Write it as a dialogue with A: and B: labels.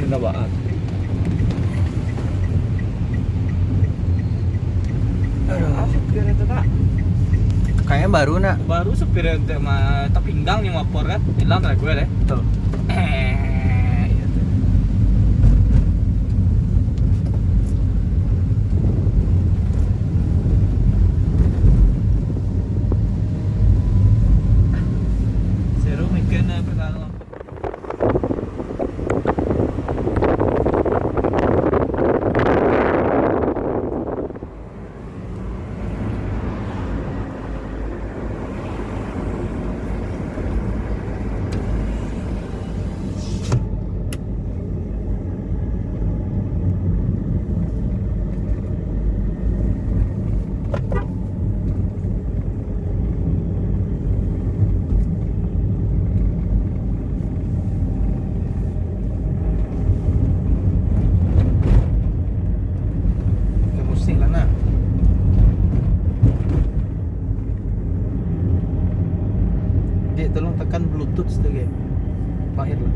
A: pinabaan. Asik kira itu tak.
B: Kayaknya baru nak.
A: Baru supir ente mah tak pinggang yang lapor kan. Hilang tadi gue deh.
B: Tuh.
A: Iya tuh. Seru mikirnya pertama.
B: Kayak musik lah nak. Dek tolong tekan bluetooth sedikit. Pahit lah.